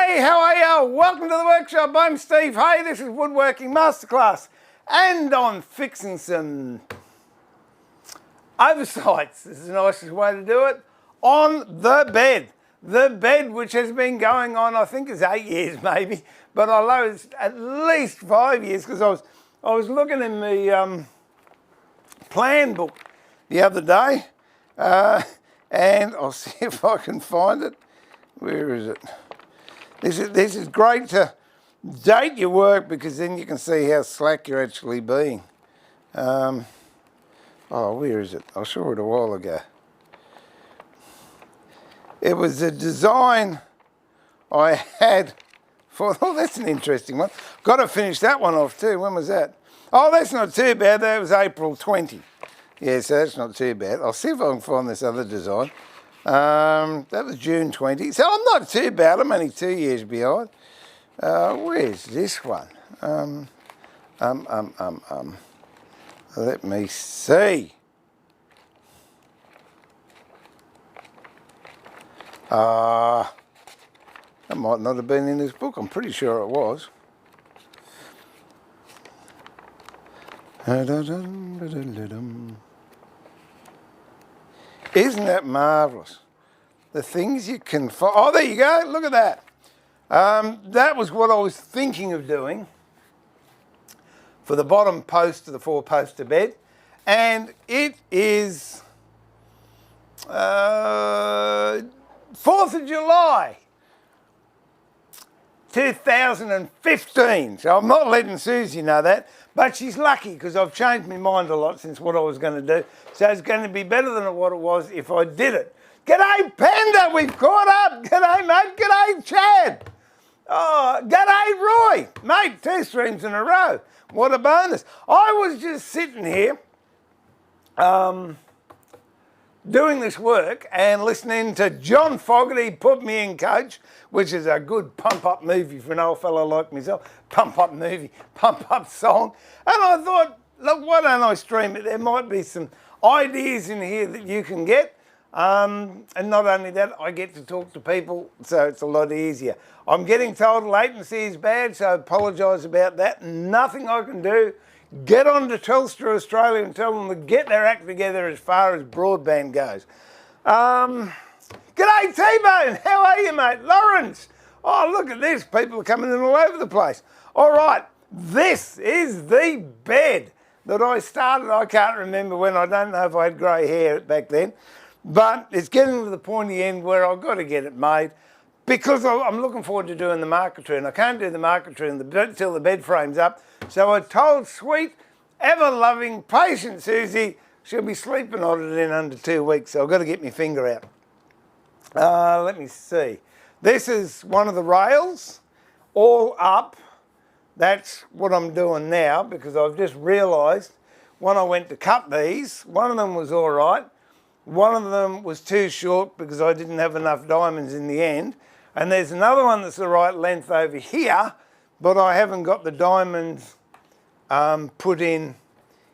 Hey, how are you? Welcome to the workshop. I'm Steve. Hey, this is Woodworking Masterclass. And I'm fixing some oversights. This is the nicest way to do it. On the bed. The bed which has been going on, I think it's 8 years maybe. But I know it's at least 5 years because I was looking in the plan book the other day. And I'll see if I can find it. Where is it? This is great to date your work because then you can see how slack you're actually being. Oh, where is it? I saw it a while ago. It was a design I had for, oh, that's an interesting one. Got to finish that one off too. When was that? Oh, that's not too bad. That was April 20. Yeah, so that's not too bad. I'll see if I can find this other design. That was June 20. So I'm not too bad. I'm only 2 years behind. Where's this one? Let me see. That might not have been in this book. I'm pretty sure it was. Isn't that marvellous? The things you can find. Oh, there you go. Look at that. That was what I was thinking of doing for the bottom post of the four-poster bed. And it is 4th of July, 2015. So I'm not letting Susie know that. But she's lucky because I've changed my mind a lot since what I was going to do. So it's going to be better than what it was if I did it. G'day, Panda, we've caught up. G'day, mate. G'day, Chad. Oh, g'day, Roy. Mate, 2 streams in a row. What a bonus. I was just sitting here doing this work and listening to John Fogerty, Put Me in Coach, which is a good pump-up movie for an old fellow like myself. Pump-up movie, pump-up song. And I thought, look, why don't I stream it? There might be some ideas in here that you can get. And not only that, I get to talk to people, so it's a lot easier. I'm getting told latency is bad, so I apologise about that. Nothing I can do. Get on to Telstra Australia and tell them to get their act together as far as broadband goes. G'day, T-Bone. How are you, mate? Lawrence. Oh, look at this. People are coming in all over the place. All right. This is the bed that I started. I can't remember when. I don't know if I had grey hair back then. But it's getting to the pointy end where I've got to get it made because I'm looking forward to doing the marquetry, and I can't do the marquetry until the bed frame's up. So I told sweet, ever-loving, patient Susie she'll be sleeping on it in under 2 weeks, so I've got to get my finger out. Let me see. This is one of the rails, all up. That's what I'm doing now because I've just realised when I went to cut these, one of them was all right. One of them was too short because I didn't have enough diamonds in the end. And there's another one that's the right length over here, but I haven't got the diamonds put in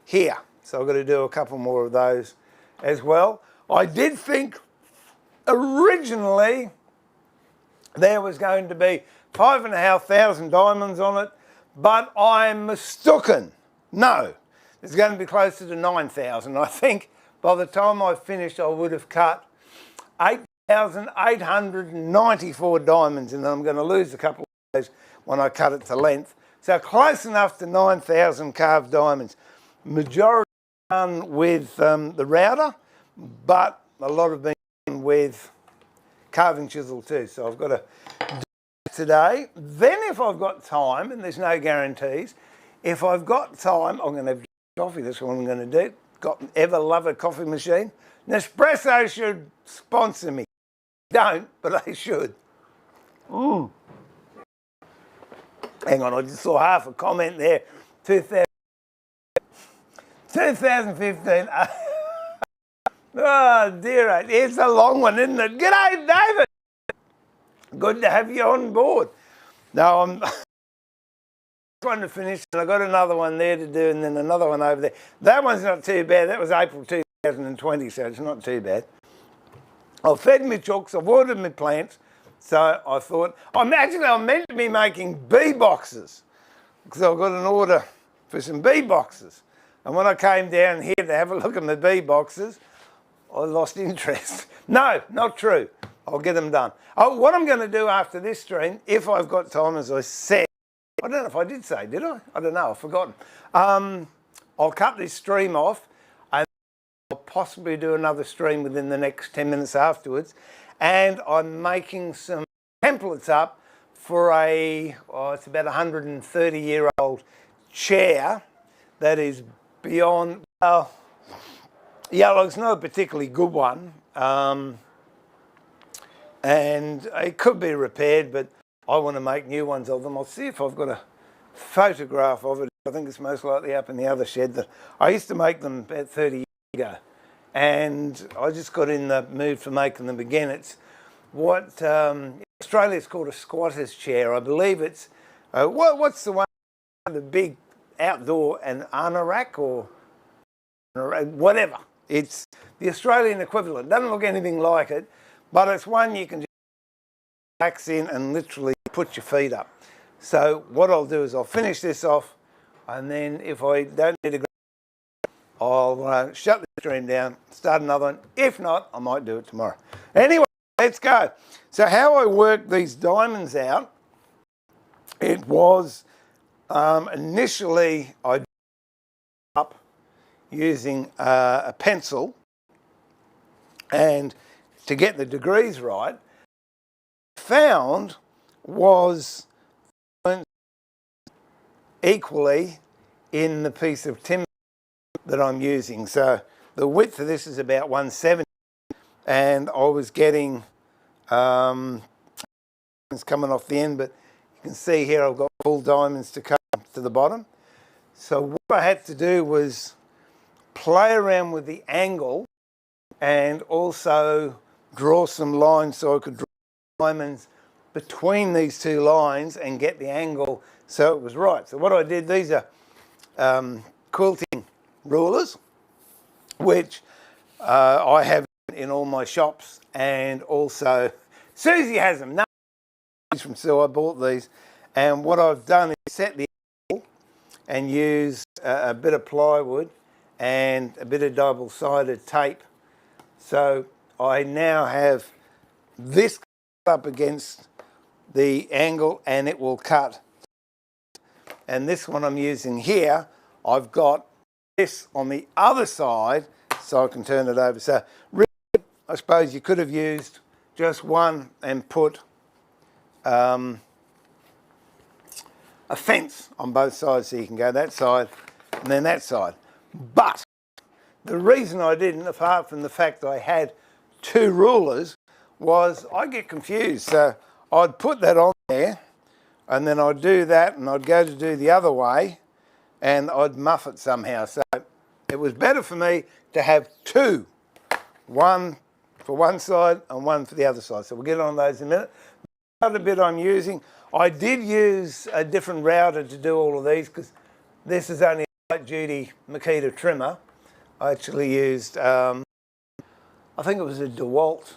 here. So I've got to do a couple more of those as well. I did think originally there was going to be 5,500 diamonds on it, but I'm mistaken. No, it's going to be closer to 9,000, I think. By the time I finished, I would have cut 8,894 diamonds, and I'm going to lose a couple of those when I cut it to length. So close enough to 9,000 carved diamonds. Majority done with the router, but a lot have been done with carving chisel too. So I've got to do that today. Then if I've got time, and there's no guarantees, if I've got time, I'm going to have coffee. That's what I'm going to do. Got an ever-loved coffee machine. Nespresso should sponsor me. Don't, but they should. Hang on, I just saw half a comment there. 2015. Oh, dear. It's a long one, isn't it? G'day, David. Good to have you on board. No, I'm trying to finish, and I've got another one there to do, and then another one over there. That one's not too bad. That was April 2020, so it's not too bad. I've fed my chooks, I've watered my plants, So I thought, I'm meant to be making bee boxes because I've got an order for some bee boxes. And when I came down here to have a look at my bee boxes, I lost interest. No, not true. I'll get them done. Oh, what I'm going to do after this stream, if I've got time, as I said, I don't know if I did say, did I? I don't know, I've forgotten. I'll cut this stream off and I'll possibly do another stream within the next 10 minutes afterwards. And I'm making some templates up for it's about 130-year-old chair that is beyond, well, yeah, well, it's not a particularly good one. And it could be repaired, but I want to make new ones of them. I'll see if I've got a photograph of it. I think it's most likely up in the other shed. That I used to make them about 30 years ago, and I just got in the mood for making them again. It's what Australia's called a squatter's chair. I believe it's, what's the one, the big outdoor, an anorak or whatever. It's the Australian equivalent. Doesn't look anything like it, but it's one you can just relax in and literally put your feet up. So what I'll do is I'll finish this off, and then if I don't need to go, I'll shut the stream down, start another one. If not, I might do it tomorrow. Anyway, let's go. So how I worked these diamonds out, it was initially I up using a pencil, and to get the degrees right, found was equally in the piece of timber that I'm using. So the width of this is about 170, and I was getting it's coming off the end, but you can see here I've got full diamonds to come to the bottom. So what I had to do was play around with the angle and also draw some lines so I could draw diamonds between these two lines and get the angle so it was right. So what I did, these are quilting rulers, which I have in all my shops, and also Susie has them. No, from Sue, I bought these, and what I've done is set the angle and use a bit of plywood and a bit of double-sided tape. So I now have this up against the angle and it will cut. And this one I'm using here, I've got this on the other side so I can turn it over. So really, I suppose you could have used just one and put a fence on both sides so you can go that side and then that side. But the reason I didn't, apart from the fact I had two rulers, was I get confused. So I'd put that on there and then I'd do that and I'd go to do the other way and I'd muff it somehow. So it was better for me to have two, one for one side and one for the other side. So we'll get on those in a minute. The other bit I'm using, I did use a different router to do all of these because this is only a light duty Makita trimmer. I actually used, I think it was a DeWalt,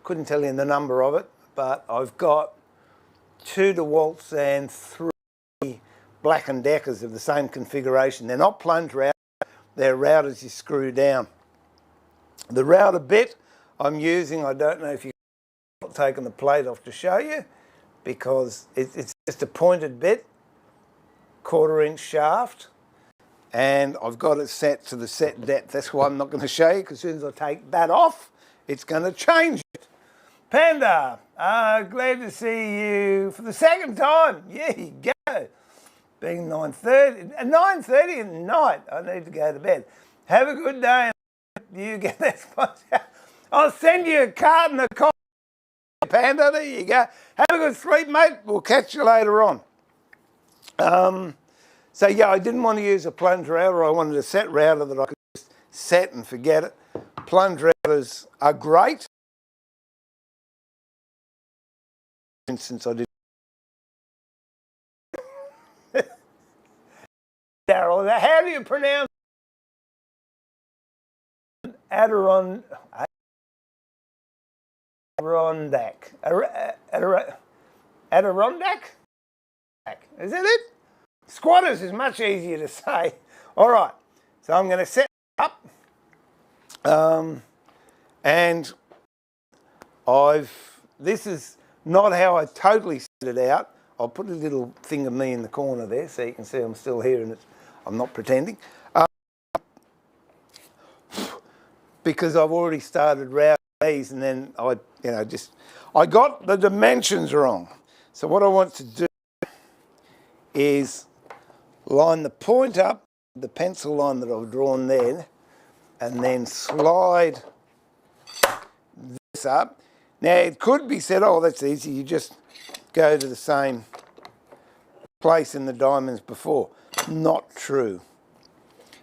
couldn't tell you the number of it, but I've got two DeWalts and three Black & Deckers of the same configuration. They're not plunge routers, they're routers you screw down. The router bit I'm using, I don't know if you've taken the plate off to show you, because it's just a pointed bit, 1/4 inch shaft, and I've got it set to the set depth. That's why I'm not going to show you, because as soon as I take that off, it's going to change it. Panda, glad to see you for the second time. Yeah, you go. Being 9:30 at night, I need to go to bed. Have a good day. You get that spot. I'll send you a card and a copy, Panda. There you go. Have a good sleep, mate. We'll catch you later on. So yeah, I didn't want to use a plunge router. I wanted a set router that I could just set and forget it. Plunge routers are great. For instance, I did. Daryl, how do you pronounce Adiron? Adirondack. Adirondack? Is that it? Squatters is much easier to say. All right, so I'm going to set it up. And this is not how I totally set it out. I'll put a little thing of me in the corner there so you can see I'm still here and I'm not pretending. Because I've already started routing these, and then I got the dimensions wrong. So what I want to do is line the point up, the pencil line that I've drawn there, and then slide this up. Now it could be said, oh, that's easy, you just go to the same place in the diamonds before. Not true.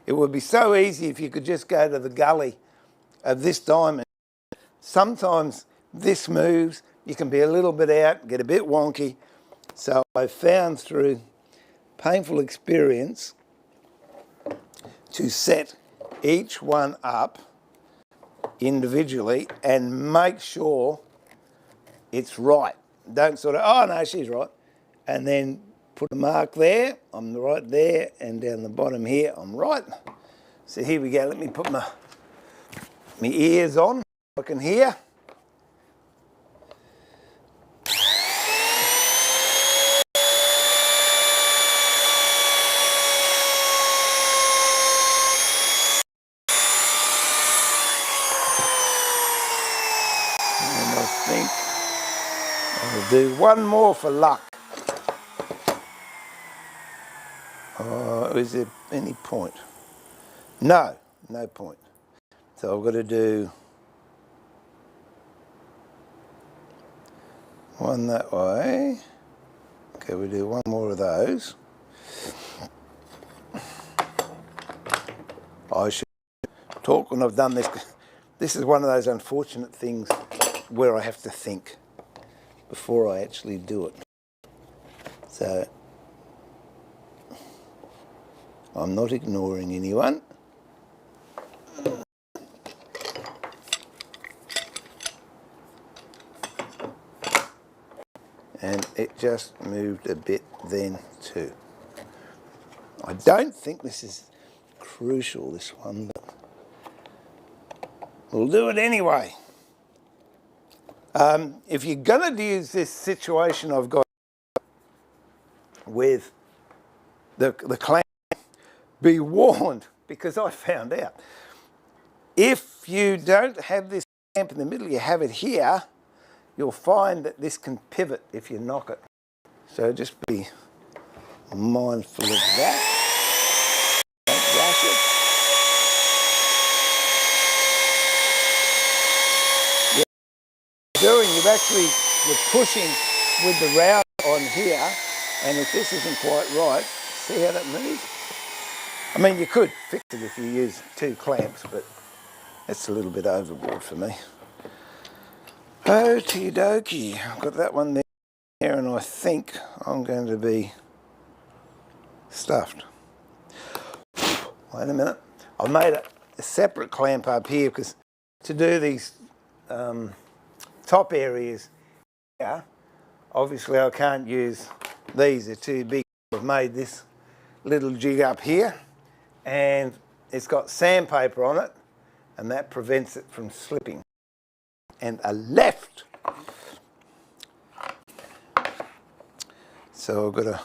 It would be so easy if you could just go to the gully of this diamond. Sometimes this moves, you can be a little bit out, get a bit wonky. So I found through painful experience to set each one up individually and make sure it's right. Don't sort of, oh no, she's right. And then put a mark there, I'm right there, and down the bottom here, I'm right. So here we go, let me put my ears on, I can hear. And I think I'll do one more for luck. Is there any point? No, no point. So I've got to do one that way. Okay, we'll do one more of those. I should talk when I've done this. This is one of those unfortunate things where I have to think before I actually do it. So I'm not ignoring anyone. And it just moved a bit then too. I don't think this is crucial, this one, but we'll do it anyway. If you're going to use this situation I've got with the clamp, be warned, because I found out. If you don't have this clamp in the middle, you have it here, you'll find that this can pivot if you knock it. So just be mindful of that. Don't rush it. You're pushing with the round on here, and if this isn't quite right, see how that moves? I mean, you could fix it if you use two clamps, but that's a little bit overboard for me. Okie dokie, I've got that one there, and I think I'm going to be stuffed. Wait a minute, I've made a separate clamp up here because to do these top areas here, obviously I can't use these, they're too big. I've made this little jig up here, and it's got sandpaper on it, and that prevents it from slipping. And a left. So I've got to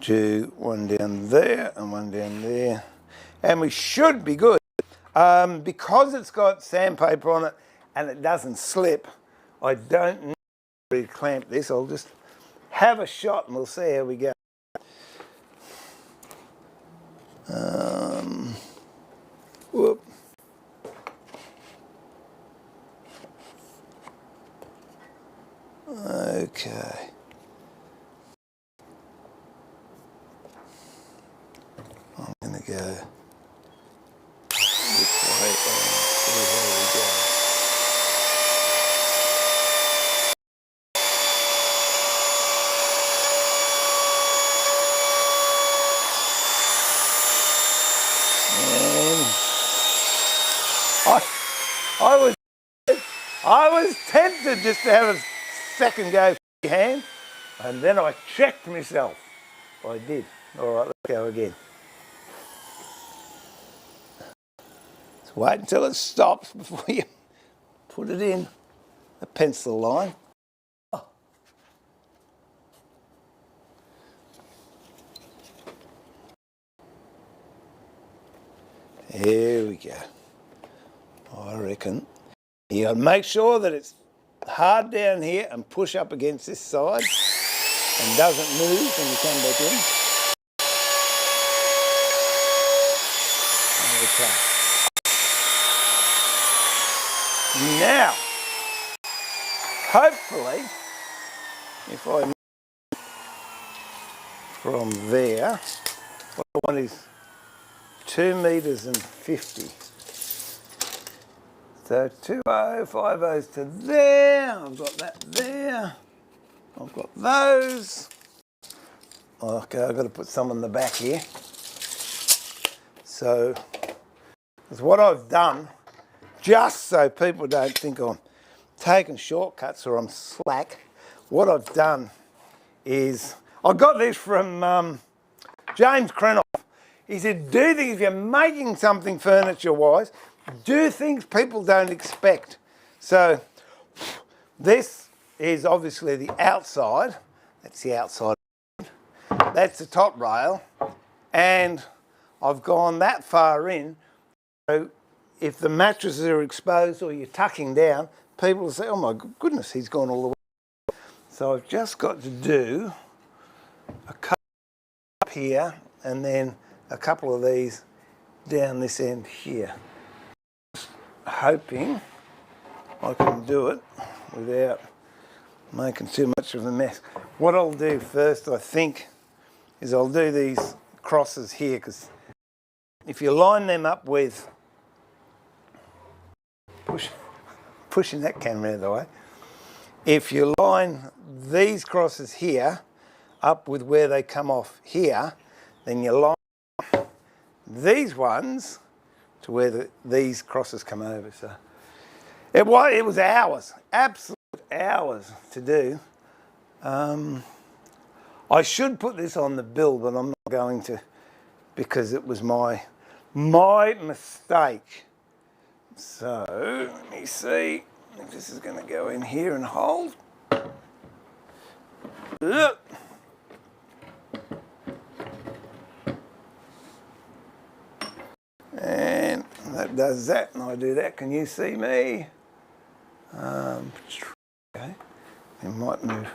do one down there and one down there, and we should be good. Because it's got sandpaper on it and it doesn't slip, I don't need to clamp this. I'll just have a shot and we'll see how we go. Whoop. Okay. I'm going to go this way and see how we go. And I was tempted requested just to have a second go for your hand, and then I checked myself. I did. All right, let's go again. Let's wait until it stops before you put it in the pencil line. Oh. Here we go. I reckon you got to make sure that it's hard down here and push up against this side and doesn't move when you come back in. Okay. Now, hopefully, if I from there, what I want is 2 metres and 50. So 2050 to there, I've got that there, I've got those. Okay, I've got to put some on the back here. So, that's what I've done, just so people don't think I'm taking shortcuts or I'm slack. What I've done is, I got this from James Crenoff. He said, do things, if you're making something furniture-wise, do things people don't expect. So this is obviously the outside. That's the outside. That's the top rail. And I've gone that far in. So if the mattresses are exposed or you're tucking down, people will say, oh my goodness, he's gone all the way. So I've just got to do a couple up here and then a couple of these down this end here. Hoping I can do it without making too much of a mess. What I'll do first, I think, is I'll do these crosses here, because if you line them up with, pushing that camera out of the way, if you line these crosses here up with where they come off here, then you line these ones to where these crosses come over. So it was hours, absolute hours to do. I should put this on the bill, but I'm not going to, because it was my mistake. So let me see if this is going to go in here and hold. And that does that, and I do that. Can you see me? Okay, it might move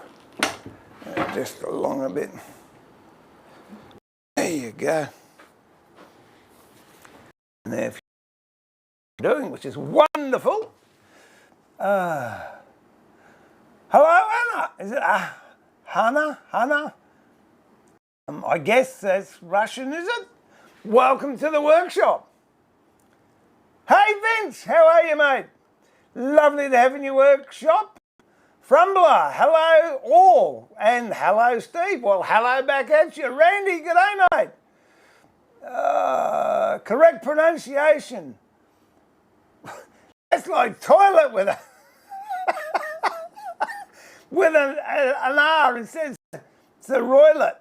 just along a bit. There you go. Now, if you're doing, which is wonderful. Hello, Anna. Is it Hannah? Hannah? I guess that's Russian, is it? Welcome to the workshop. Hey Vince, how are you, mate? Lovely to have in your workshop. Frumbler, hello all. And hello Steve. Well, hello back at you. Randy, g'day, mate. Correct pronunciation. That's like toilet with a with an R. It says it's a roilet.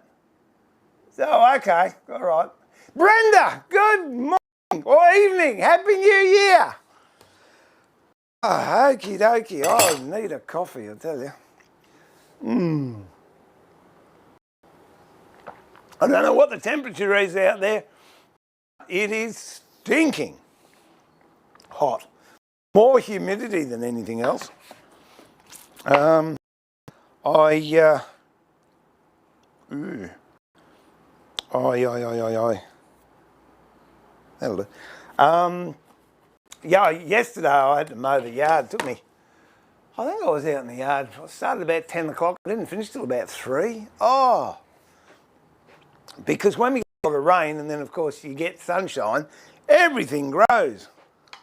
So, okay, all right. Brenda, good morning or evening. Happy New Year. Oh, okie dokie. I need a coffee, I tell you. I don't know what the temperature is out there. It is stinking hot. More humidity than anything else. That'll do. Yeah, yesterday I had to mow the yard. It took me, I think I was out in the yard. I started about 10 o'clock. I didn't finish till about 3. Oh, because when we get all the rain and then of course you get sunshine, everything grows.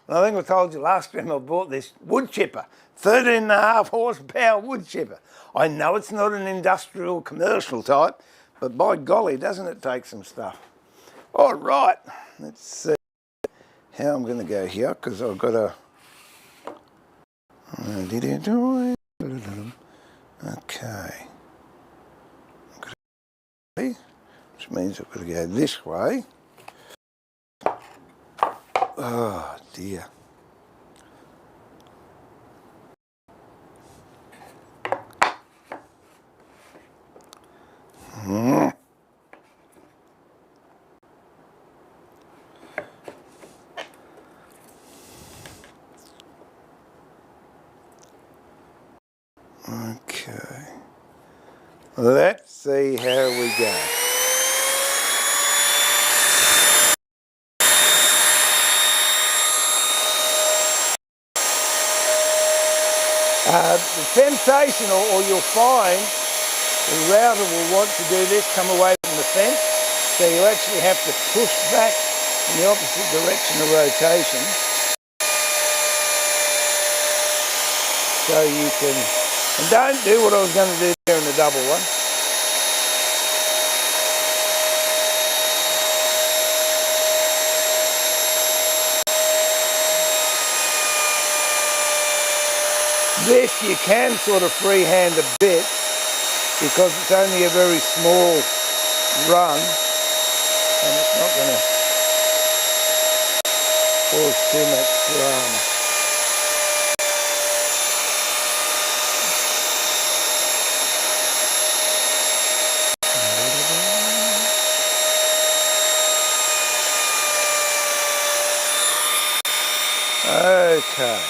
And I think I told you last time I bought this wood chipper, 13.5 horsepower wood chipper. I know it's not an industrial commercial type, but by golly, doesn't it take some stuff. All right, let's see how I'm going to go here, because I've got a... Okay. Which means I've got to go this way. Oh dear. Okay. Let's see how we go. The temptation, or you'll find, the router will want to do this, come away from the fence, so you actually have to push back in the opposite direction of rotation, so you can, and don't do what I was going to do there in the double one. This you can sort of freehand a bit because it's only a very small run and it's not going to cause too much drama. Okay.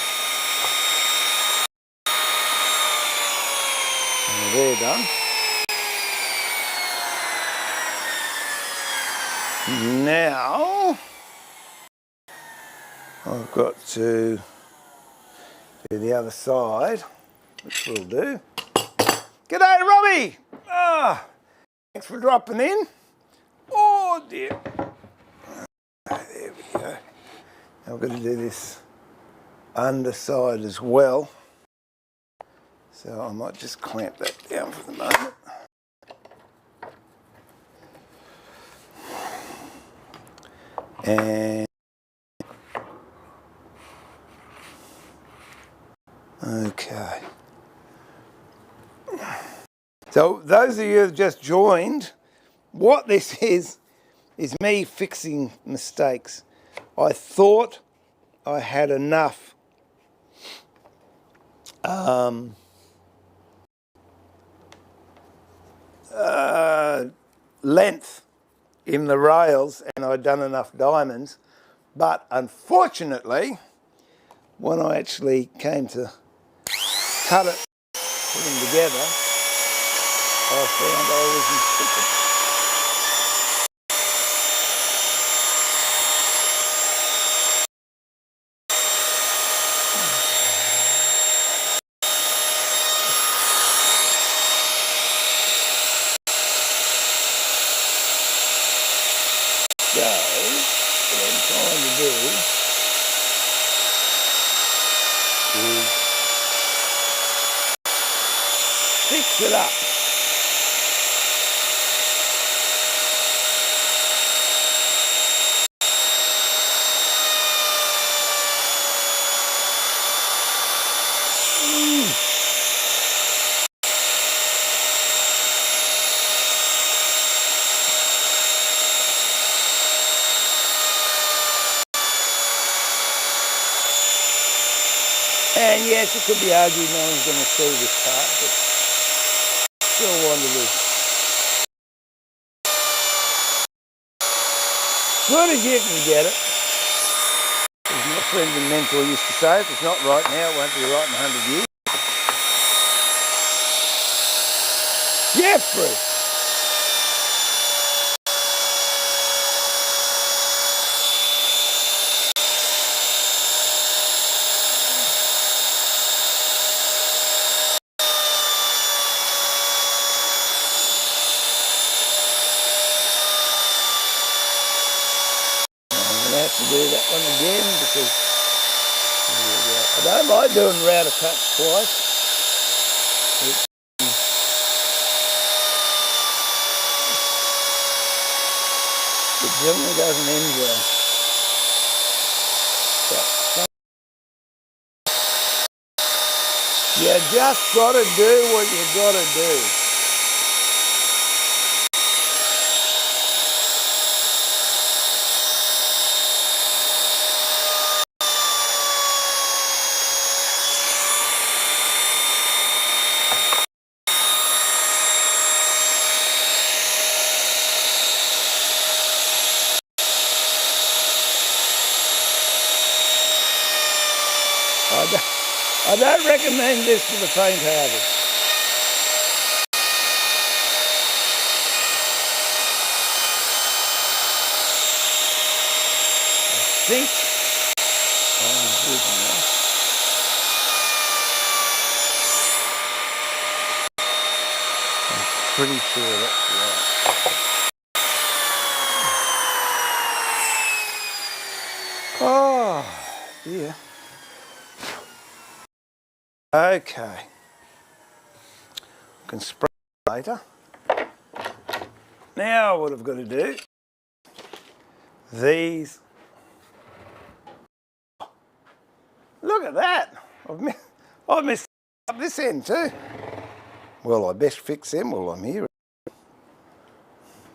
And they're done. Now I've got to do the other side, which we'll do. G'day, Robbie! Ah, thanks for dropping in. Oh dear. There we go. Now I've got to do this underside as well. So I might just clamp that down for the moment. And okay. So those of you who've just joined, what this is me fixing mistakes. I thought I had enough length in the rails and I'd done enough diamonds, but unfortunately when I actually came to cut it, put them together, I found I was mistaken. So, what I'm trying to do is fix it up. And yes, it could be argued no one's going to see this part, but still wanted to. Good as you can get it. As my friend and mentor used to say, if it's not right now, it won't be right in 100 years. Jeffrey! I'm going to have to do that one again because I don't like doing router cuts twice. It generally doesn't end well. But you just got to do what you got to do. I don't recommend this for the faint-hearted. I think I'm good now. I'm pretty sure that's right. Oh, dear. Okay. I can spray later. Now what I've got to do, these. Look at that. I've missed up this end too. Well, I best fix them while I'm here.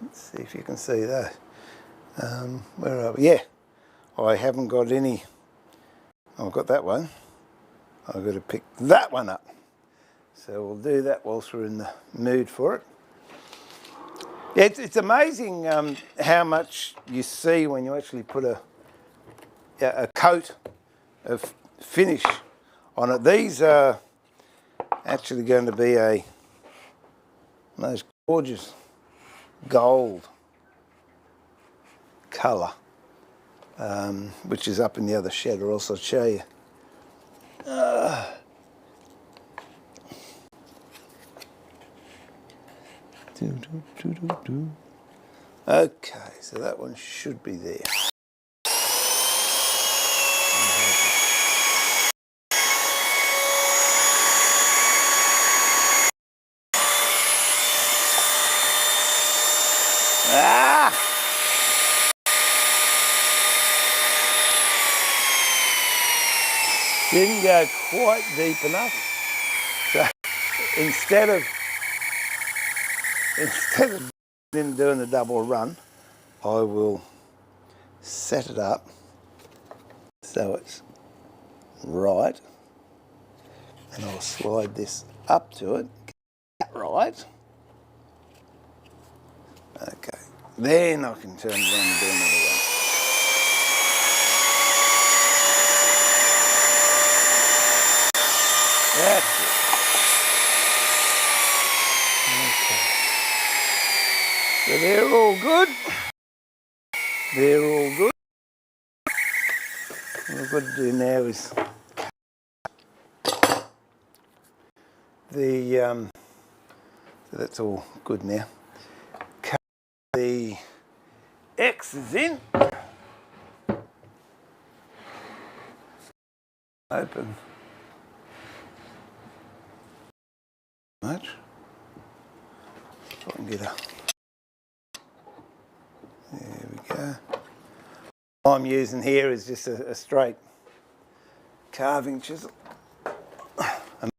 Let's see if you can see that. Where are we? Yeah, I haven't got any. I've got that one. I've got to pick that one up. So we'll do that whilst we're in the mood for it. Yeah, it's amazing how much you see when you actually put a coat of finish on it. These are actually going to be a most gorgeous gold colour, which is up in the other shed, or else I'll show you. Okay, so that one should be there. Ah! Didn't go quite deep enough. So instead of doing the double run, I will set it up so it's right, and I'll slide this up to it, get that right. Okay, then I can turn it around and do another one. That's it. Okay. So they're all good. They're all good. What I've got to do now is so that's all good now. Cut the X's in. Open. Much. So I can get a. There we go. What I'm using here is just a straight carving chisel. And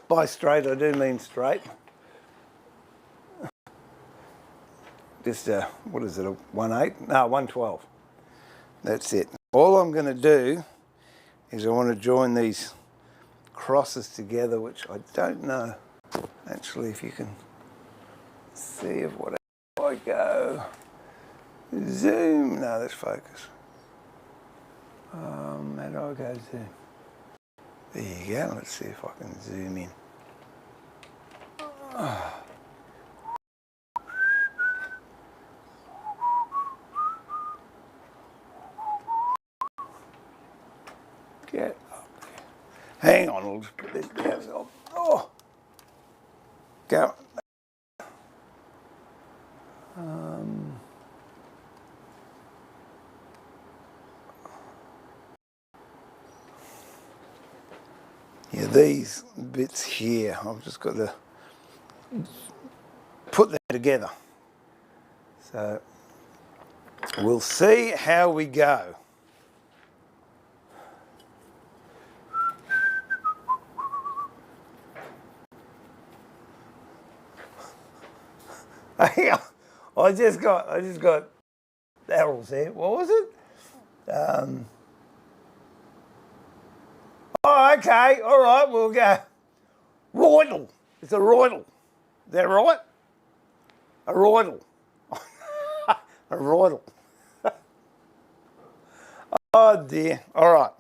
by straight, I do mean straight. Just what is it, a 1/8? No, 1/12. That's it. All I'm going to do is I want to join these crosses together, which I don't know actually if you can see if what I go. Zoom. No, that's focus. How do I go zoom? There you go. Let's see if I can zoom in. Get up there. Hang on, I'll just put this down. Oh, go. Yeah, these bits here, I've just got to put them together. So we'll see how we go. I just got arrows there. What was it? Oh, okay. All right, we'll go. Roidal. It's a roidal. Is that right? A roidal. A roidal. Oh dear. All right.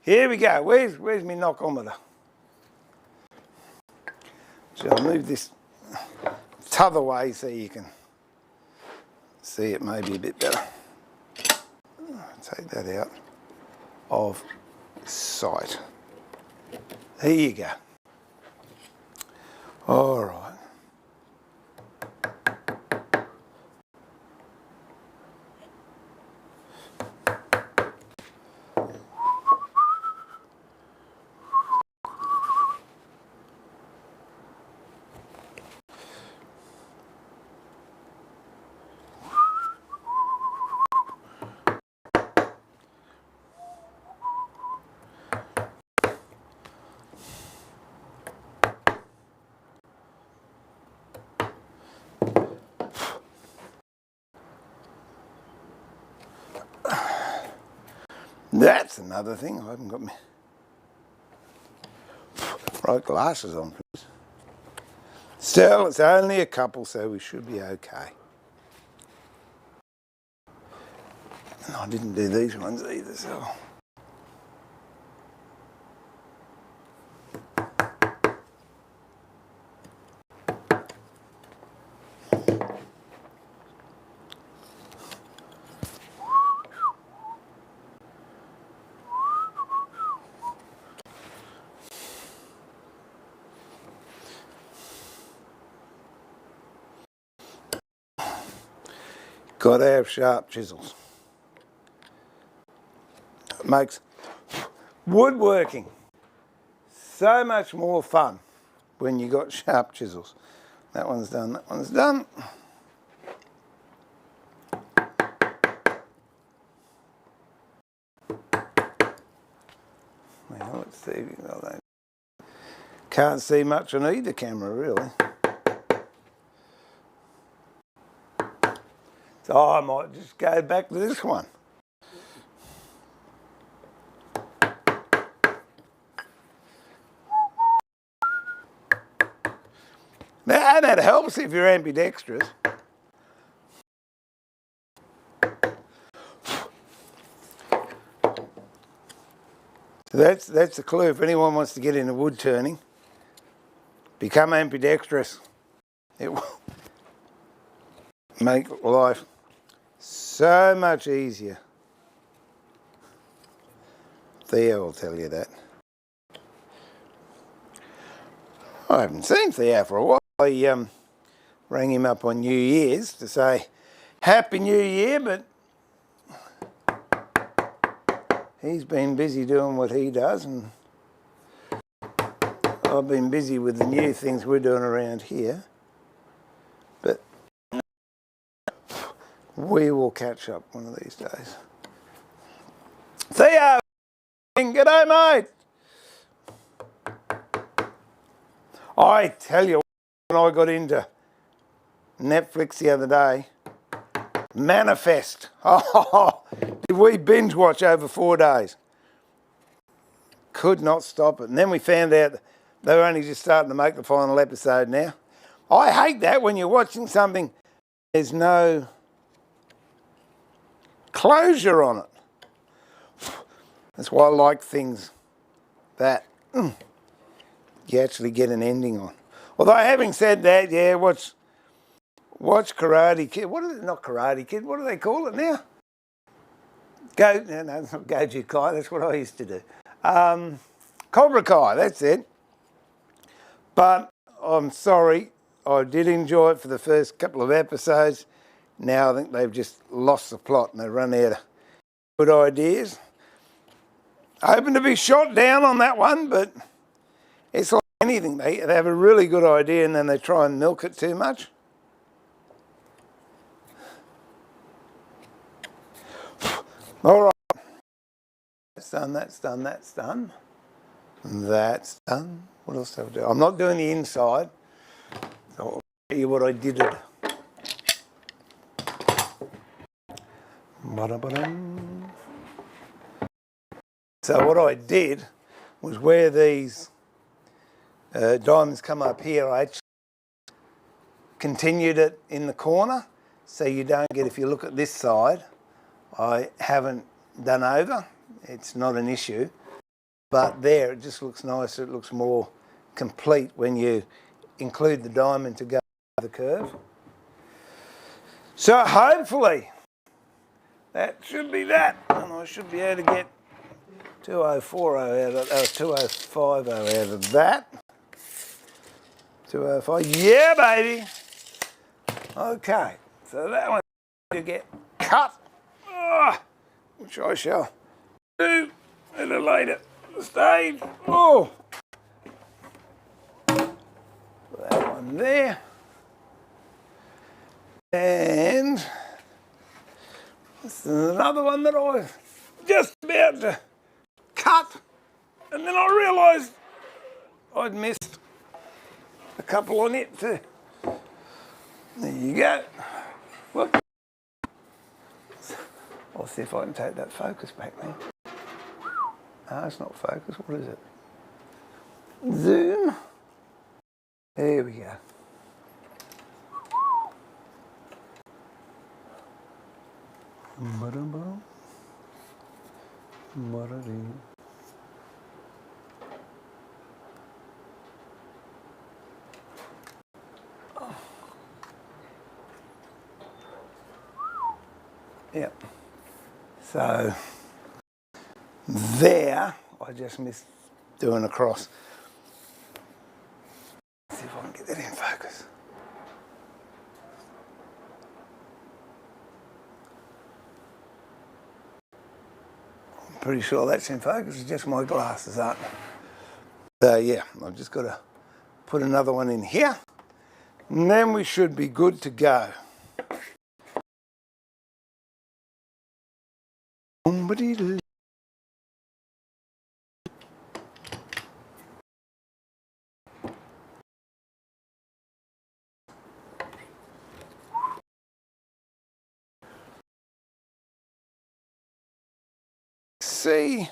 Here we go. Where's my knockometer? So I'll move this t'other way so you can see it maybe a bit better. Take that out of sight. There you go. All right. That's another thing. I haven't got my right glasses on, please. Still, it's only a couple, so we should be okay. And I didn't do these ones either, so. Got to have sharp chisels. It makes woodworking so much more fun when you got sharp chisels. That one's done, that one's done. Well, let's see. Well, can't see much on either camera, really. So I might just go back to this one. Now that helps if you're ambidextrous. So that's the clue. If anyone wants to get into wood turning, become ambidextrous. It will make life so much easier. Theo will tell you that. I haven't seen Theo for a while. I rang him up on New Year's to say Happy New Year, but he's been busy doing what he does, and I've been busy with the new things we're doing around here. But we will catch up one of these days. Theo! G'day, mate! I tell you, when I got into Netflix the other day, Manifest. Oh, did we binge watch over 4 days? Could not stop it. And then we found out they were only just starting to make the final episode now. I hate that when you're watching something, there's no closure on it. That's why I like things that you actually get an ending on. Although having said that, yeah, watch Karate Kid. What is it? Not Karate Kid. What do they call it now? No, it's not Goju Kai. That's what I used to do. Cobra Kai. That's it. But I'm sorry. I did enjoy it for the first couple of episodes. Now I think they've just lost the plot and they've run out of good ideas. Hoping to be shot down on that one, but it's like anything. They have a really good idea and then they try and milk it too much. All right. That's done, that's done, that's done. That's done. What else have I do? I'm not doing the inside. I'll tell you what I did So what I did was where these diamonds come up here, I actually continued it in the corner so you don't get, if you look at this side, I haven't done over, it's not an issue, but there it just looks nicer, it looks more complete when you include the diamond to go over the curve. So hopefully that should be that, and I should be able to get 2040 out of 2050 out of that. 205, yeah baby. Okay, so that one to get cut, which I shall do at a later stage. Oh, put that one there, and this is another one that I was just about to cut, and then I realised I'd missed a couple on it too. There you go. Whoop. I'll see if I can take that focus back now. No, it's not focus. What is it? Zoom. There we go. Yep. So there, I just missed doing a cross. Let's see if I can get that in focus. I'm pretty sure that's in focus, it's just my glasses aren't. So yeah, I've just got to put another one in here, and then we should be good to go. See,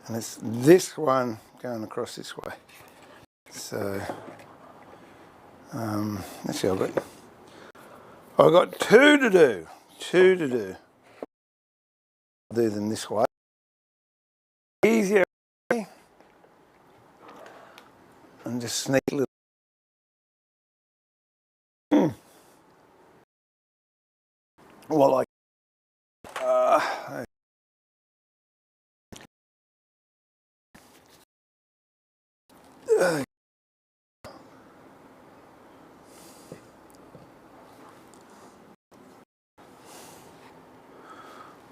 and it's this one going across this way. So actually I've got two to do. I'll do them this way. Easier, and just sneak a little. Well, I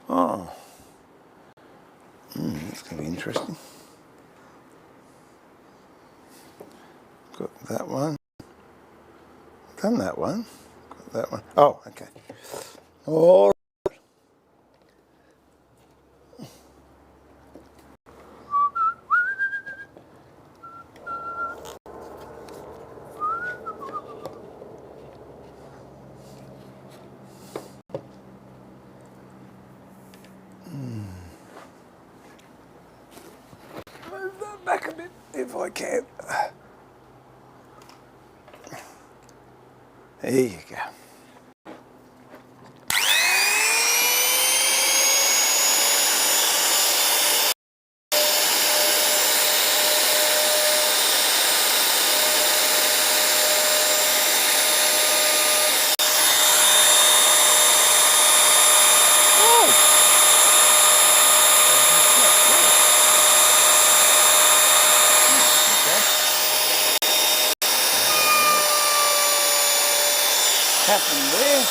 oh, that's going to be interesting. Got that one. Done that one. Got that one. Oh, okay. All right. Move that back a bit if I can. There you go. Happened there.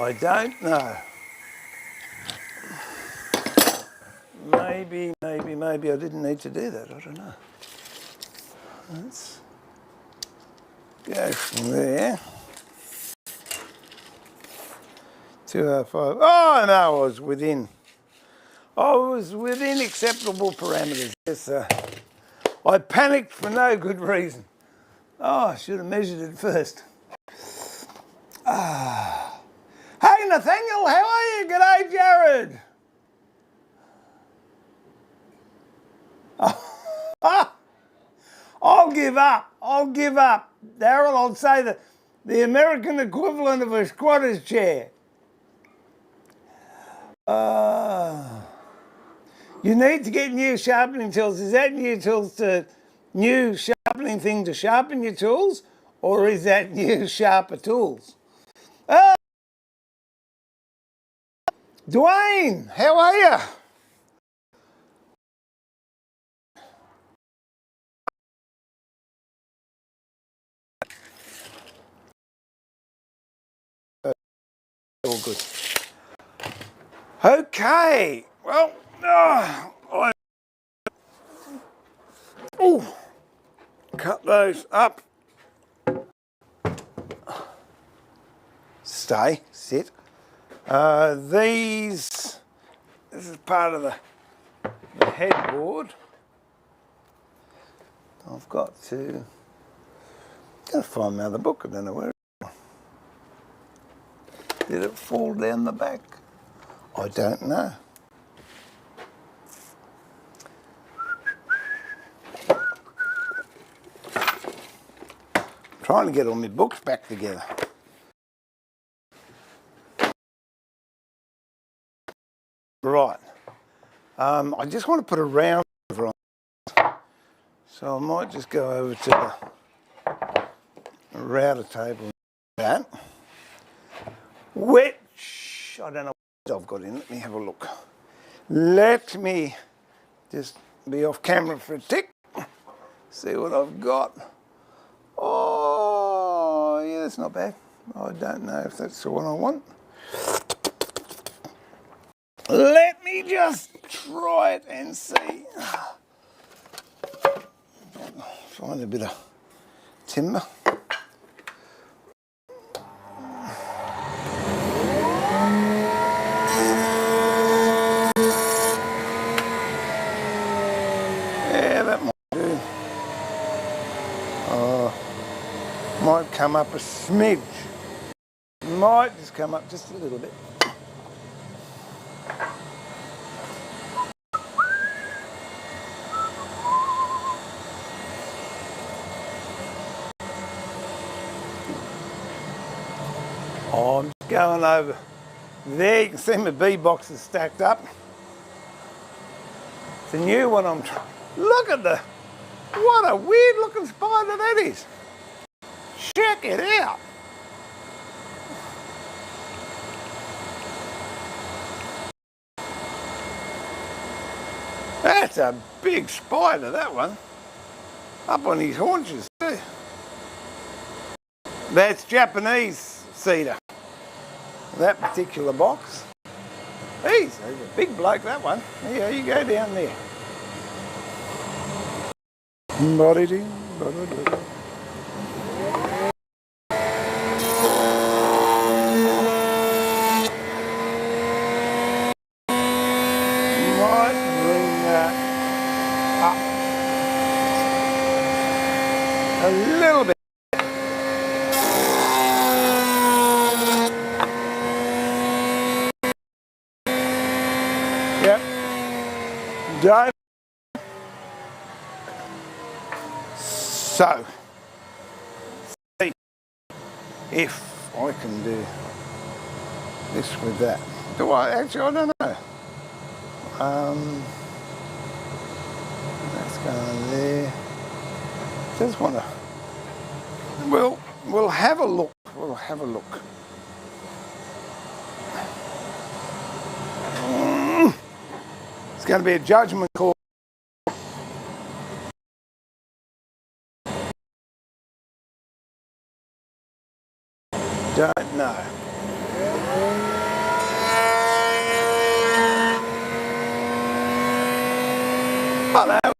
I don't know. Maybe I didn't need to do that. I don't know. Let's go from there. 205. Oh, no, I was within. I was within acceptable parameters. Yes, I panicked for no good reason. Oh, I should have measured it first. Hey, Nathaniel, how are you? G'day, Jared. I'll give up. Daryl, I'll say the American equivalent of a squatter's chair. You need to get new sharpening tools. Is that new sharpening thing to sharpen your tools? Or is that new sharper tools? Dwayne, how are you? All good. Okay, well, cut those up. Sit. This is part of the headboard. I've got to find my other book. I don't know where. Did it fall down the back? I don't know. Trying to get all my books back together. Right. I just want to put a round over on. So I might just go over to the router table. That. Which, I don't know what I've got in. Let me have a look. Let me just be off camera for a tick. See what I've got. Oh, yeah, that's not bad. I don't know if that's the one I want. Let me just try it and see. Find a bit of timber. Yeah, that might do. Might come up a smidge. Might just come up just a little bit. Oh, I'm just going over there. You can see my bee boxes stacked up. It's a new one. Look at what a weird looking spider that is. Check it out. That's a big spider, that one. Up on his haunches too. That's Japanese cedar. That particular box. He's a big bloke, that one. Yeah, you go down there. Might bring that up a little bit. Yep. Don't. So, see if I can do this with that. Do I? Actually, I don't know. That's going there. Just want to. We'll have a look. We'll have a look. It's going to be a judgment call. Don't know. that.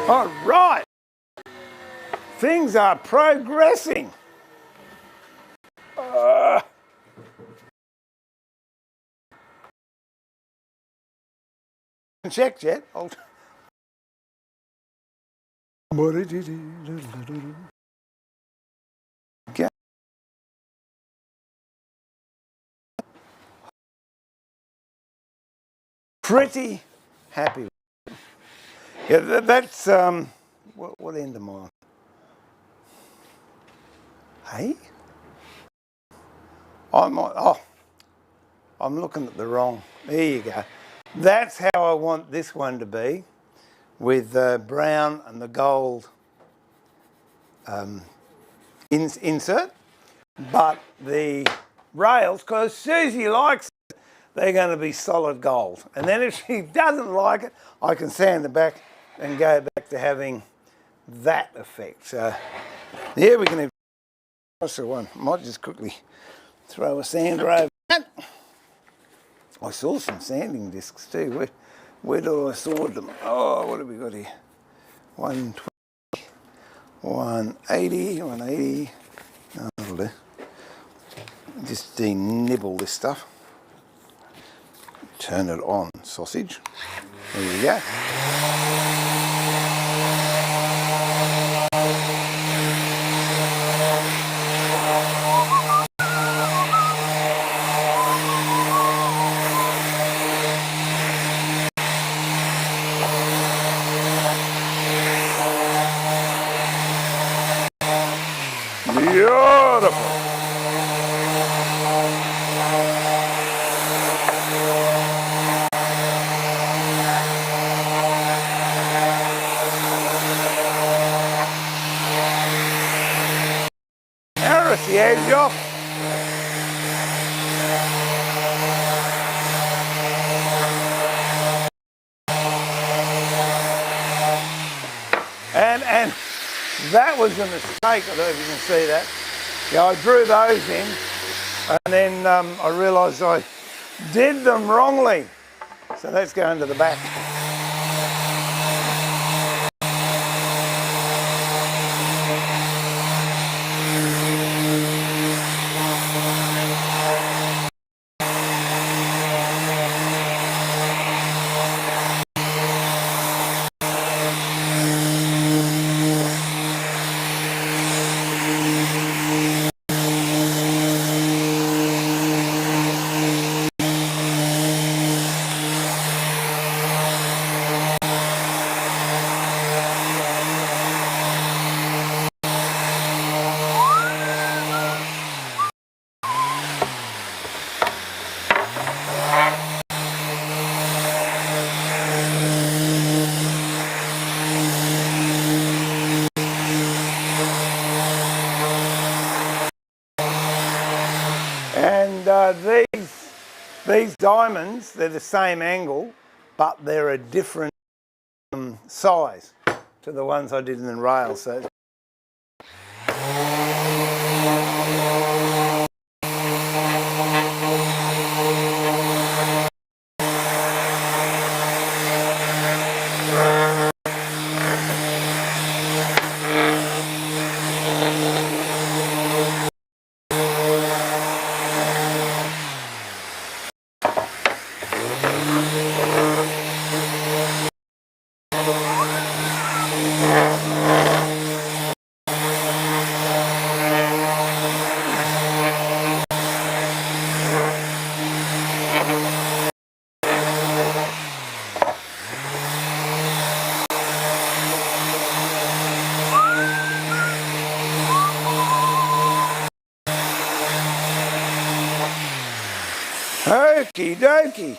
All right, things are progressing. Checked yet? Okay. Pretty happy. Yeah, that's what end am I on? Hey, I'm looking at the wrong. There you go. That's how I want this one to be, with the brown and the gold insert. But the rails, because Susie likes it, they're going to be solid gold. And then if she doesn't like it, I can sand it back and go back to having that effect. So yeah, we can have one. Might just quickly throw a sander over that. I saw some sanding discs too. Where did I saw them? Oh, what have we got here? 120, 180, 180. No, that'll do. Just de-nibble this stuff. Turn it on, sausage. There you go. Beautiful. Harris the edge off. And that was a mistake. I don't know if you can see that. Yeah, I drew those in, and then I realised I did them wrongly. So let's go into the back. And these diamonds, they're the same angle, but they're a different size to the ones I did in the rail. So Okie dokie.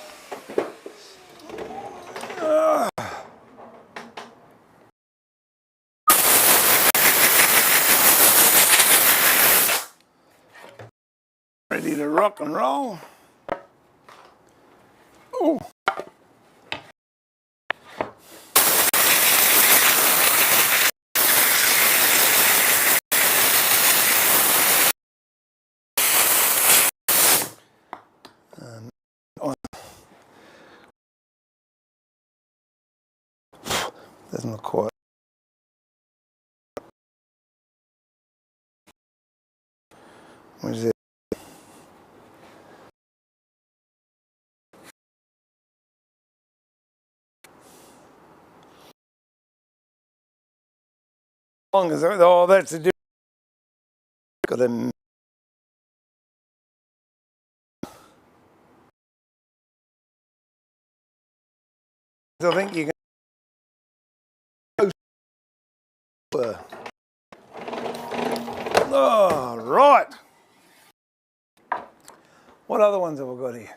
Ready to rock and roll. Ooh. Doesn't look quite. What is it? Long as oh, that's a different. Got a. I think you can. Oh, right. What other ones have I got here?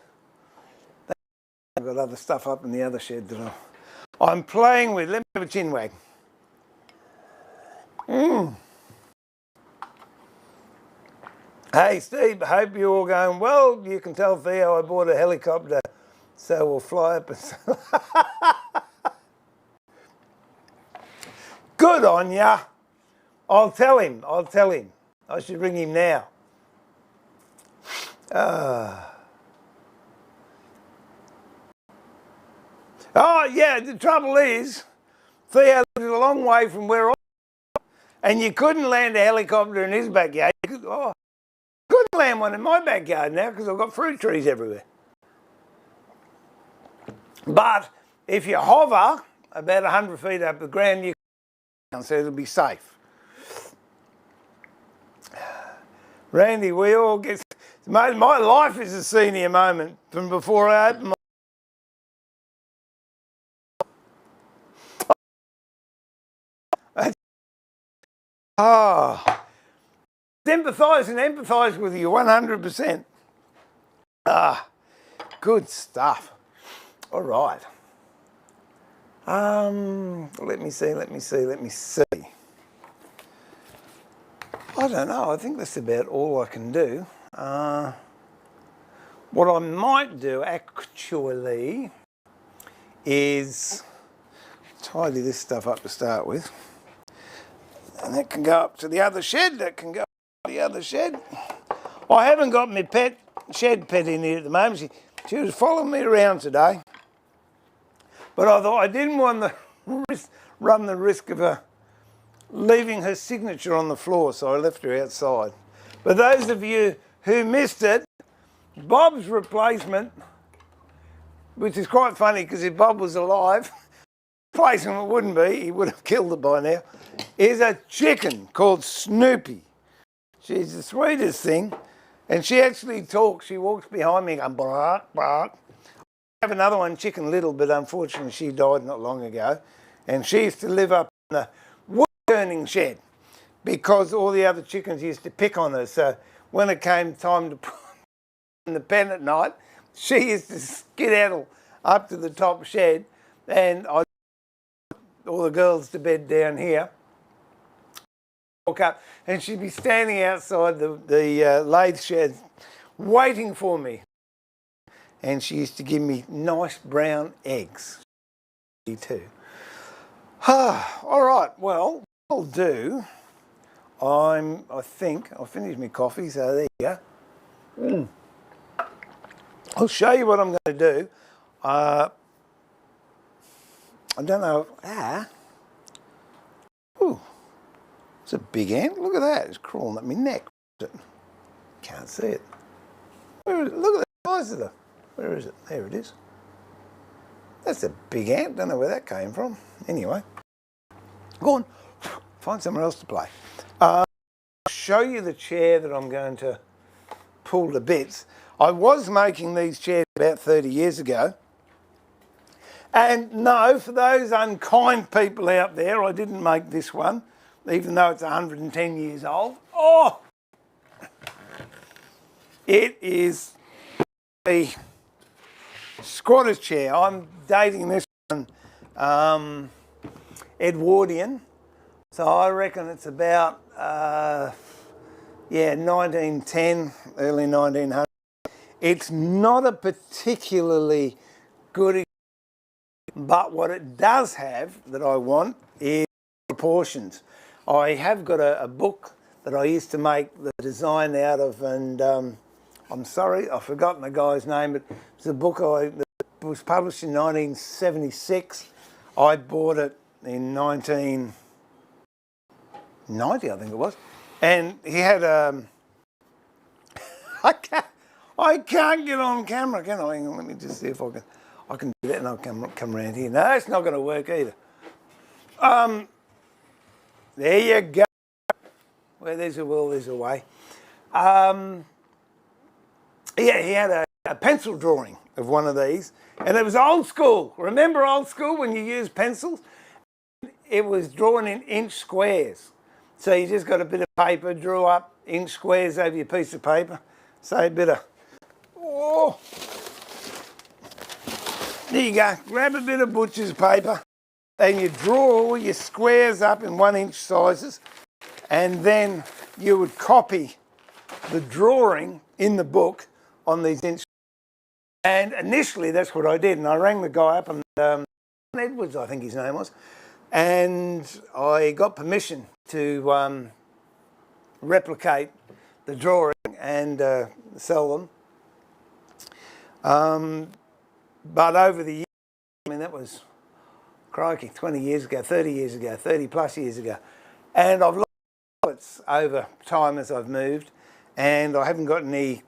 I've got other stuff up in the other shed that I'm playing with. Let me have a chin wag. Hey Steve, hope you're all going well. You can tell Theo I bought a helicopter, so we'll fly up and good on ya. I'll tell him. I should ring him now. Oh yeah, the trouble is, Theo lived a long way from where I was, and you couldn't land a helicopter in his backyard. Couldn't land one in my backyard now because I've got fruit trees everywhere. But if you hover about 100 feet up the ground, you can, so it'll be safe. Randy, we all get... My life is a senior moment from before I opened my... Oh, empathise with you 100%. Good stuff. All right. Let me see. I don't know. I think that's about all I can do. What I might do actually is tidy this stuff up to start with. And that can go up to the other shed. I haven't got my shed pet in here at the moment. She was following me around today. But I thought I didn't want to run the risk of her leaving her signature on the floor, so I left her outside. But those of you who missed it, Bob's replacement, which is quite funny because if Bob was alive, replacement wouldn't be, he would have killed it by now, is a chicken called Snoopy. She's the sweetest thing, and she actually talks. She walks behind me going bark, bark. I have another one, Chicken Little, but unfortunately she died not long ago, and she used to live up in the wood turning shed because all the other chickens used to pick on her. So when it came time to put in the pen at night, she used to skedaddle up to the top shed, and I all the girls to bed down here. Walk up, and she'd be standing outside the lathe shed waiting for me. And she used to give me nice brown eggs. Too. All right, well, what I'll do, I think I'll finish my coffee, so there you go. I'll show you what I'm going to do. I don't know. Ooh, it's a big ant. Look at that. It's crawling at my neck. Can't see it. Look at the size of the... Where is it? There it is. That's a big ant, don't know where that came from. Anyway, go on, find somewhere else to play. I'll show you the chair that I'm going to pull to bits. I was making these chairs about 30 years ago. And no, for those unkind people out there, I didn't make this one, even though it's 110 years old. Oh! It is a squatter's chair. I'm dating this one Edwardian. So I reckon it's about, 1910, early 1900s. It's not a particularly good, but what it does have that I want is proportions. I have got a book that I used to make the design out of, and I'm sorry, I've forgotten the guy's name, but it's a book that was published in 1976. I bought it in 1990, I think it was, and he had I can't get on camera, can I? Hang on, let me just see if I can do that, and I'll come around here. No, it's not going to work either. There you go. Where there's a will, there's a way. Yeah, he had a pencil drawing of one of these, and it was old school. Remember old school when you used pencils? It was drawn in inch squares. So you just got a bit of paper, drew up inch squares over your piece of paper. Say a bit of, oh, there you go. Grab a bit of butcher's paper, and you draw all your squares up in 1 inch sizes, and then you would copy the drawing in the book on these inch. And initially that's what I did, and I rang the guy up, and Edwards, I think his name was, and I got permission to replicate the drawing and sell them. But over the years, I mean, that was, crikey, 20 years ago, 30 years ago, 30 plus years ago. And I've lost it over time as I've moved, and I haven't got any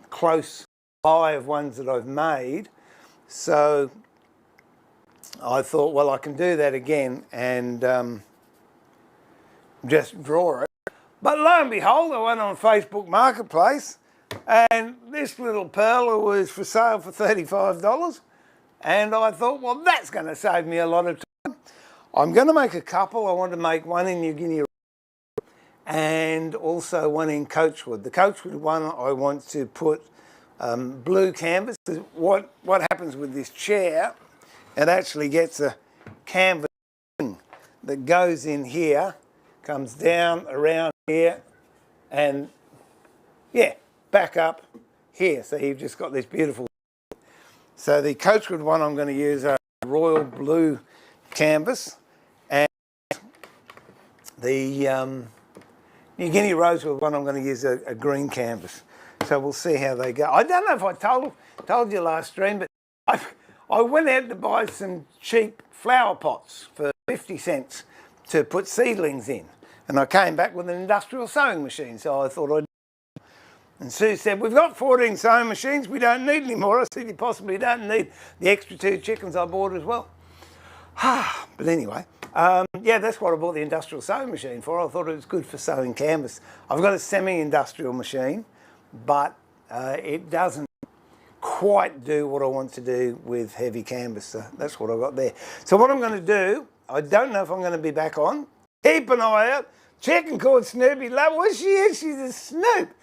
close by of ones that I've made. So I thought, well, I can do that again and just draw it. But lo and behold, I went on Facebook Marketplace, and this little perler was for sale for $35. And I thought, well, that's going to save me a lot of time. I'm going to make a couple. I want to make one in New Guinea and also one in Coachwood. The Coachwood one, I want to put blue canvas. What happens with this chair, it actually gets a canvas that goes in here, comes down around here, and yeah, back up here. So you've just got this beautiful. So the Coachwood one, I'm going to use a royal blue canvas, and the New Guinea rosewood one, I'm going to use a green canvas. So we'll see how they go. I don't know if I told you last stream, but I went out to buy some cheap flower pots for 50 cents to put seedlings in. And I came back with an industrial sewing machine, so I thought I'd. And Sue said, we've got 14 sewing machines, we don't need any more. I said, you possibly don't need the extra 2 chickens I bought as well. But anyway, yeah, that's what I bought the industrial sewing machine for. I thought it was good for sewing canvas. I've got a semi-industrial machine, but it doesn't quite do what I want to do with heavy canvas. So that's what I've got there. So what I'm going to do, I don't know if I'm going to be back on. Keep an eye out. Check and call Snoopy. Love what she is. She's a Snoop.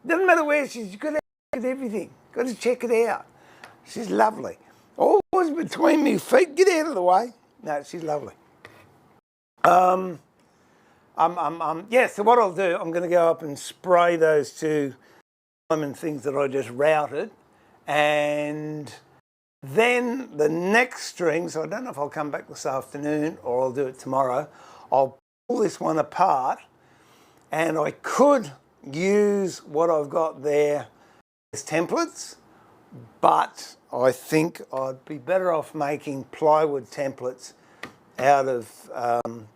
Doesn't matter where she's, you've got to look at everything. Got to check it out. She's lovely. Always between me feet. Get out of the way. No, she's lovely. Yeah, so what I'll do, I'm going to go up and spray those 2 diamond things that I just routed. And then the next string, so I don't know if I'll come back this afternoon or I'll do it tomorrow, I'll pull this one apart, and I could use what I've got there as templates, but I think I'd be better off making plywood templates out of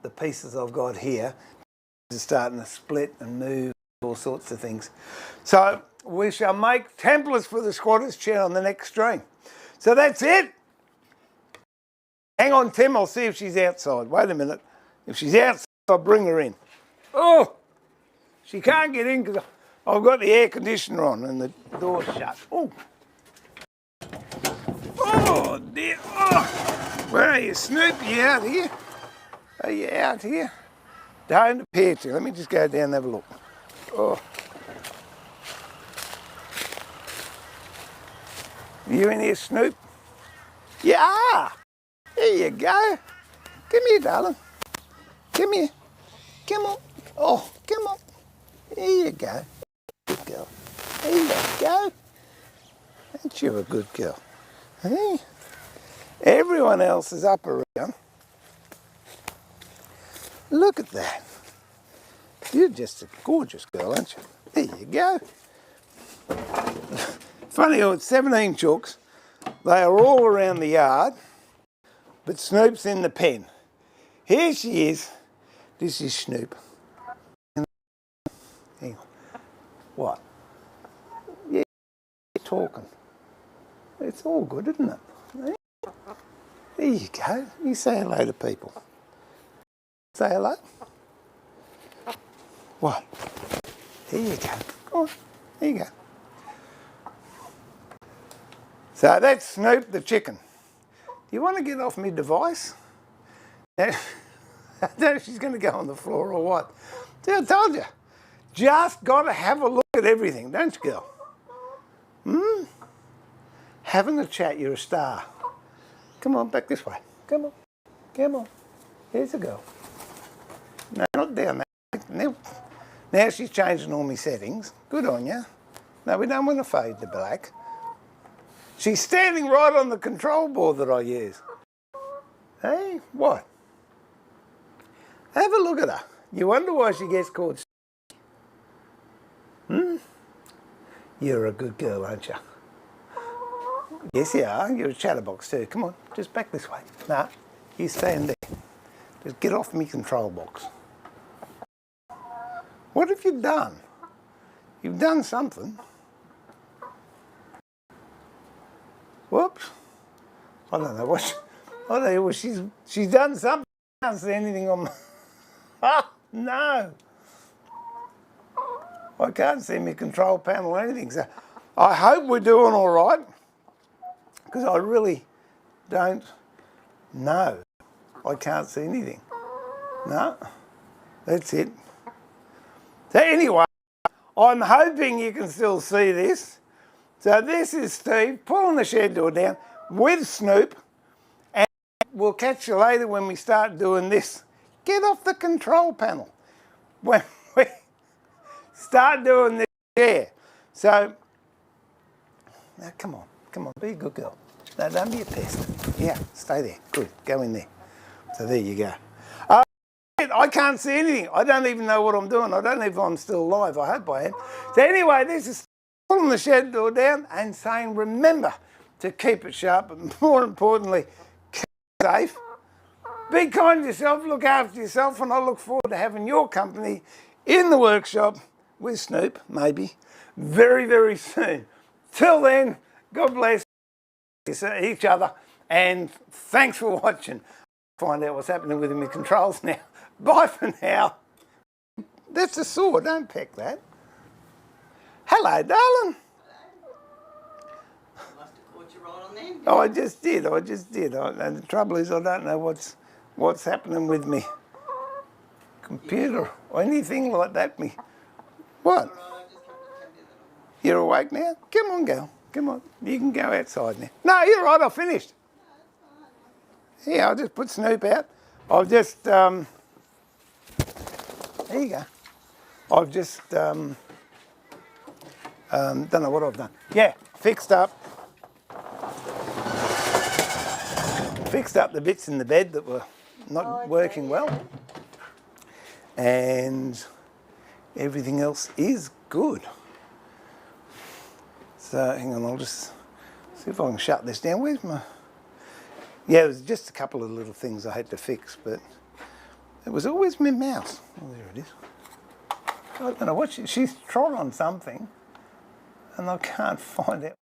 the pieces I've got here, just starting to split and move all sorts of things. So we shall make templates for the squatter's chair on the next stream. So that's it. Hang on, Tim, I'll see if she's outside. Wait a minute. If she's outside, I'll bring her in. Oh, she can't get in because I've got the air conditioner on and the door's shut. Oh. Oh, dear. Oh. Where are you, Snoop? You out here? Are you out here? Don't appear to. Let me just go down and have a look. Oh. You in here, Snoop? You are. There you go. Come here, darling. Come here. Come on. Oh, come on. There you go. Good girl. There you go. Aren't you a good girl? Hey? Everyone else is up around. Look at that. You're just a gorgeous girl, aren't you? There you go. Funny how it's 17 chooks. They are all around the yard, but Snoop's in the pen. Here she is. This is Snoop. Hang on. What? Yeah, you're talking. It's all good, isn't it? There you go. You say hello to people. Say hello. What? There you go. Go on. There you go. So that's Snoop the chicken. Do you want to get off my device? I don't know if she's going to go on the floor or what. See, I told you. Just got to have a look at everything, don't you, girl? Having a chat, you're a star. Come on, back this way. Come on. Come on. Here's a girl. No, not down there. Now she's changing all my settings. Good on you. No, we don't want to fade to black. She's standing right on the control board that I use. Hey, what? Have a look at her. You wonder why she gets called You're a good girl, aren't you? Yes, you are. You're a chatterbox too. Come on, just back this way. No, you stand there. Just get off me control box. What have you done? You've done something. Whoops. I don't know what. I don't know what she's done something. I can't see anything on my. Ah, no. I can't see my control panel or anything. So I hope we're doing all right, because I really don't know. I can't see anything. No, that's it. So anyway, I'm hoping you can still see this. So this is Steve pulling the shed door down with Snoop, and we'll catch you later when we start doing this. Get off the control panel. When we start doing this chair. So, now come on, be a good girl. No, don't be a pest. Yeah, stay there. Good, go in there. So there you go. I can't see anything. I don't even know what I'm doing. I don't know if I'm still alive. I hope I am. So anyway, this is pulling the shed door down and saying, remember to keep it sharp, but more importantly, keep it safe. Be kind to yourself, look after yourself, and I look forward to having your company in the workshop with Snoop, maybe, very, very soon. Till then, God bless each other, and thanks for watching. Find out what's happening with my controls now. Bye for now. That's a saw, don't peck that. Hello, darling. Must have caught you right on then. Oh, I just did. And the trouble is I don't know what's happening with me computer or anything like that. What? You're awake now? Come on, girl. Come on. You can go outside now. No, you're right. I finished. Yeah, I'll just put Snoop out. I've just, there you go. I've just, don't know what I've done. Yeah, fixed up the bits in the bed that were not working well. And everything else is good. So hang on, I'll just see if I can shut this down. Where's my... Yeah, it was just a couple of little things I had to fix, but it was always my mouse. Oh, there it is. I don't know what she's trod on something, and I can't find it.